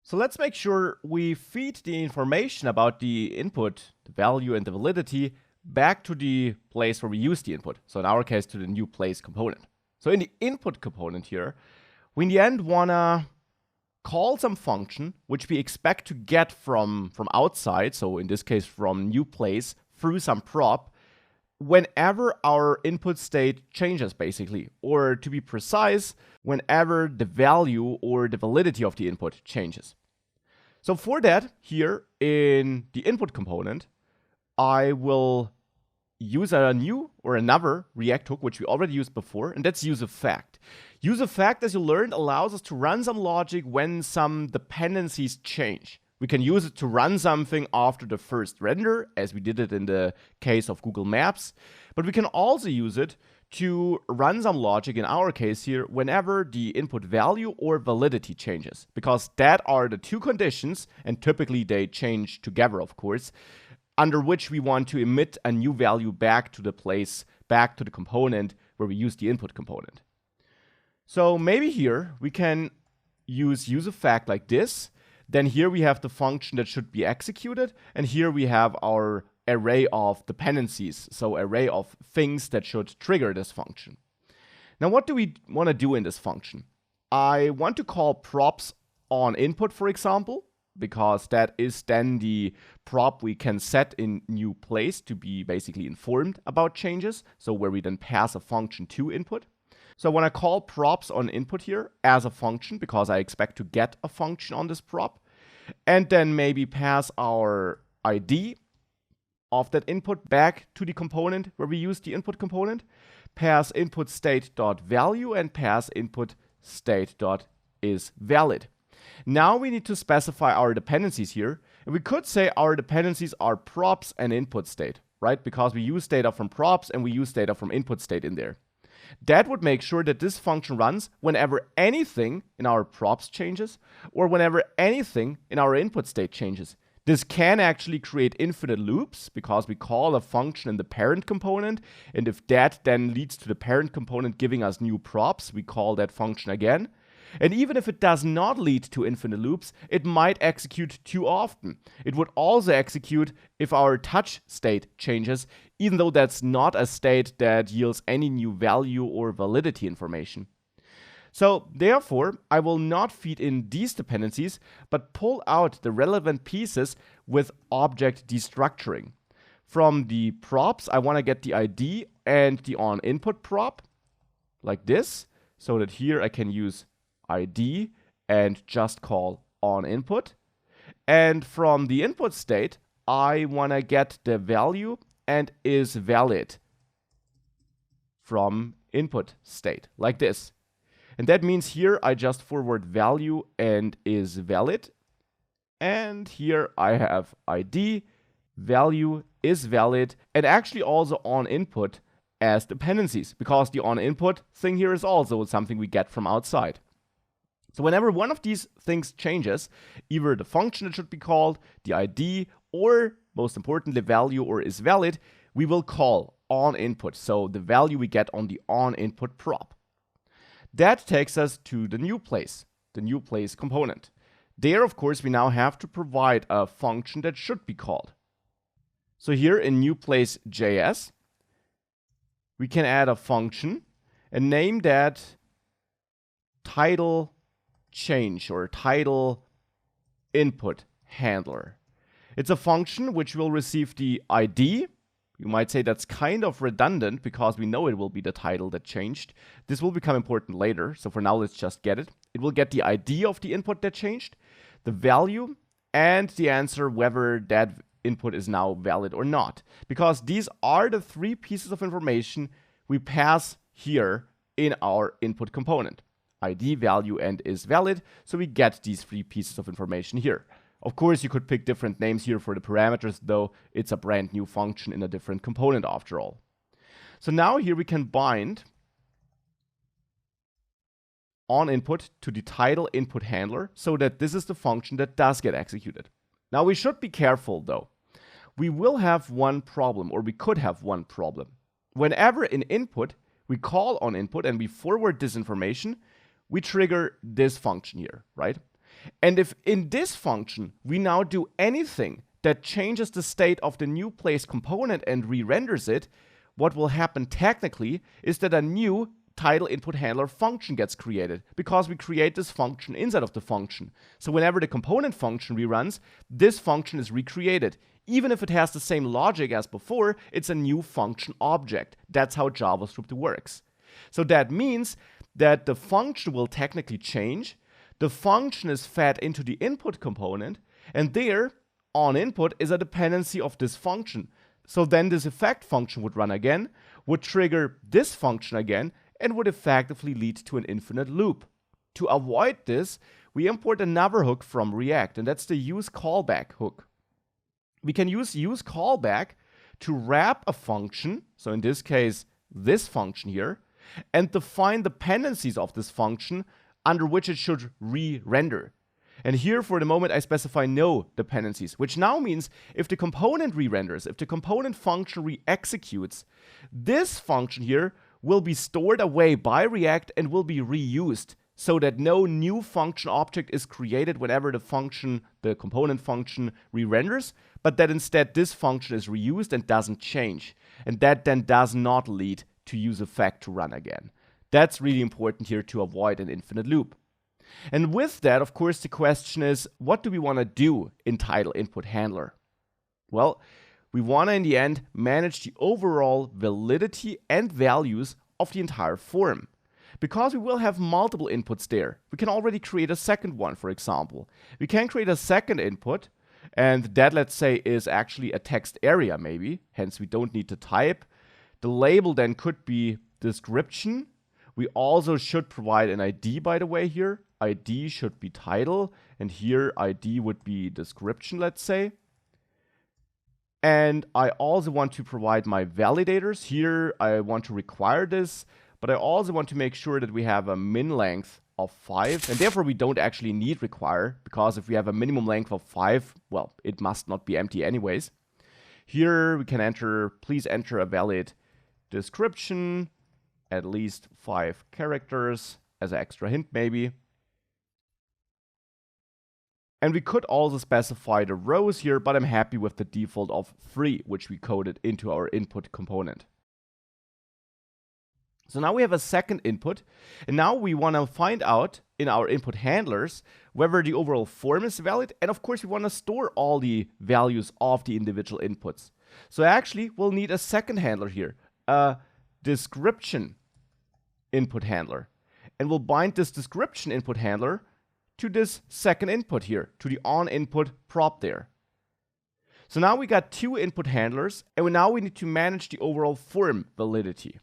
So let's make sure we feed the information about the input, the value and the validity back to the place where we use the input. So in our case, to the new place component. So in the input component here, we in the end wanna call some function which we expect to get from outside. So in this case, from new place through some prop whenever our input state changes, basically, or to be precise, whenever the value or the validity of the input changes. So for that, here in the input component, I will use a new or another React hook, which we already used before, and that's useEffect. useEffect, as you learned, allows us to run some logic when some dependencies change. We can use it to run something after the first render, as we did it in the case of Google Maps. But we can also use it to run some logic, in our case here, whenever the input value or validity changes. Because that are the two conditions, and typically they change together, of course, under which we want to emit a new value back to the place, back to the component where we use the input component. So maybe here we can use useEffect like this. Then here we have the function that should be executed, and here we have our array of dependencies, so array of things that should trigger this function. Now what do we want to do in this function? I want to call props on input, for example, because that is then the prop we can set in new place to be basically informed about changes, so where we then pass a function to input. So when I call props on input here as a function, because I expect to get a function on this prop, and then maybe pass our ID of that input back to the component where we use the input component, pass input state.value and pass input state.isValid. Now we need to specify our dependencies here, and we could say our dependencies are props and input state, right? Because we use data from props and we use data from input state in there. That would make sure that this function runs whenever anything in our props changes or whenever anything in our input state changes. This can actually create infinite loops because we call a function in the parent component, and if that then leads to the parent component giving us new props, we call that function again. And even if it does not lead to infinite loops, it might execute too often. It would also execute if our touch state changes, even though that's not a state that yields any new value or validity information. So therefore, I will not feed in these dependencies, but pull out the relevant pieces with object destructuring. From the props, I want to get the ID and the onInput prop, like this, so that here I can use ID and just call onInput. And from the input state, I want to get the value and isValid from input state, like this. And that means here I just forward value and isValid. And here I have ID, value, isValid, and actually also onInput as dependencies, because the onInput thing here is also something we get from outside. So whenever one of these things changes, either the function that should be called, the ID, or most importantly, value or isValid, we will call onInput. So the value we get on the onInput prop. That takes us to the new place component. There, of course, we now have to provide a function that should be called. So here in new place.js, we can add a function and name that title change or title input handler. It's a function which will receive the ID. You might say that's kind of redundant because we know it will be the title that changed. This will become important later, so for now let's just get it. It will get the ID of the input that changed, the value, and the answer whether that input is now valid or not. Because these are the three pieces of information we pass here in our input component. ID, value, and isValid, so we get these three pieces of information here. Of course, you could pick different names here for the parameters, though it's a brand new function in a different component after all. So now here we can bind onInput to the title input handler so that this is the function that does get executed. Now we should be careful though. We will have one problem, or we could have one problem. Whenever in input we call onInput and we forward this information, we trigger this function here, right? And if in this function we now do anything that changes the state of the new place component and re-renders it, what will happen technically is that a new title input handler function gets created, because we create this function inside of the function. So whenever the component function reruns, this function is recreated. Even if it has the same logic as before, it's a new function object. That's how JavaScript works. So that means that the function will technically change. The function is fed into the input component, and there, on input is a dependency of this function. So then this effect function would run again, would trigger this function again, and would effectively lead to an infinite loop. To avoid this, we import another hook from React, and that's the useCallback hook. We can use useCallback to wrap a function, so in this case, this function here, and define dependencies of this function under which it should re-render. And here, for the moment, I specify no dependencies, which now means if the component re-renders, if the component function re-executes, this function here will be stored away by React and will be reused, so that no new function object is created whenever the component function re-renders, but that instead this function is reused and doesn't change. And that then does not lead to useEffect to run again. That's really important here to avoid an infinite loop. And with that, of course, the question is, what do we want to do in title input handler? Well, we want to, in the end, manage the overall validity and values of the entire form. Because we will have multiple inputs there, we can already create a second one, for example. We can create a second input, and that, let's say, is actually a text area, maybe. Hence, we don't need to type. The label then could be description. We also should provide an ID, by the way, here. ID should be title, and here ID would be description, let's say. And I also want to provide my validators. Here I want to require this, but I also want to make sure that we have a min length of 5, and therefore we don't actually need require, because if we have a minimum length of 5, well, it must not be empty anyways. Here we can please enter a valid description, at least 5 characters, as an extra hint maybe. And we could also specify the rows here, but I'm happy with the default of 3, which we coded into our input component. So now we have a second input, and now we want to find out in our input handlers whether the overall form is valid, and of course we want to store all the values of the individual inputs. So actually we'll need a second handler here, a description input handler, and we'll bind this description input handler to this second input here, to the on input prop there. So now we got 2 input handlers, and now we need to manage the overall form validity.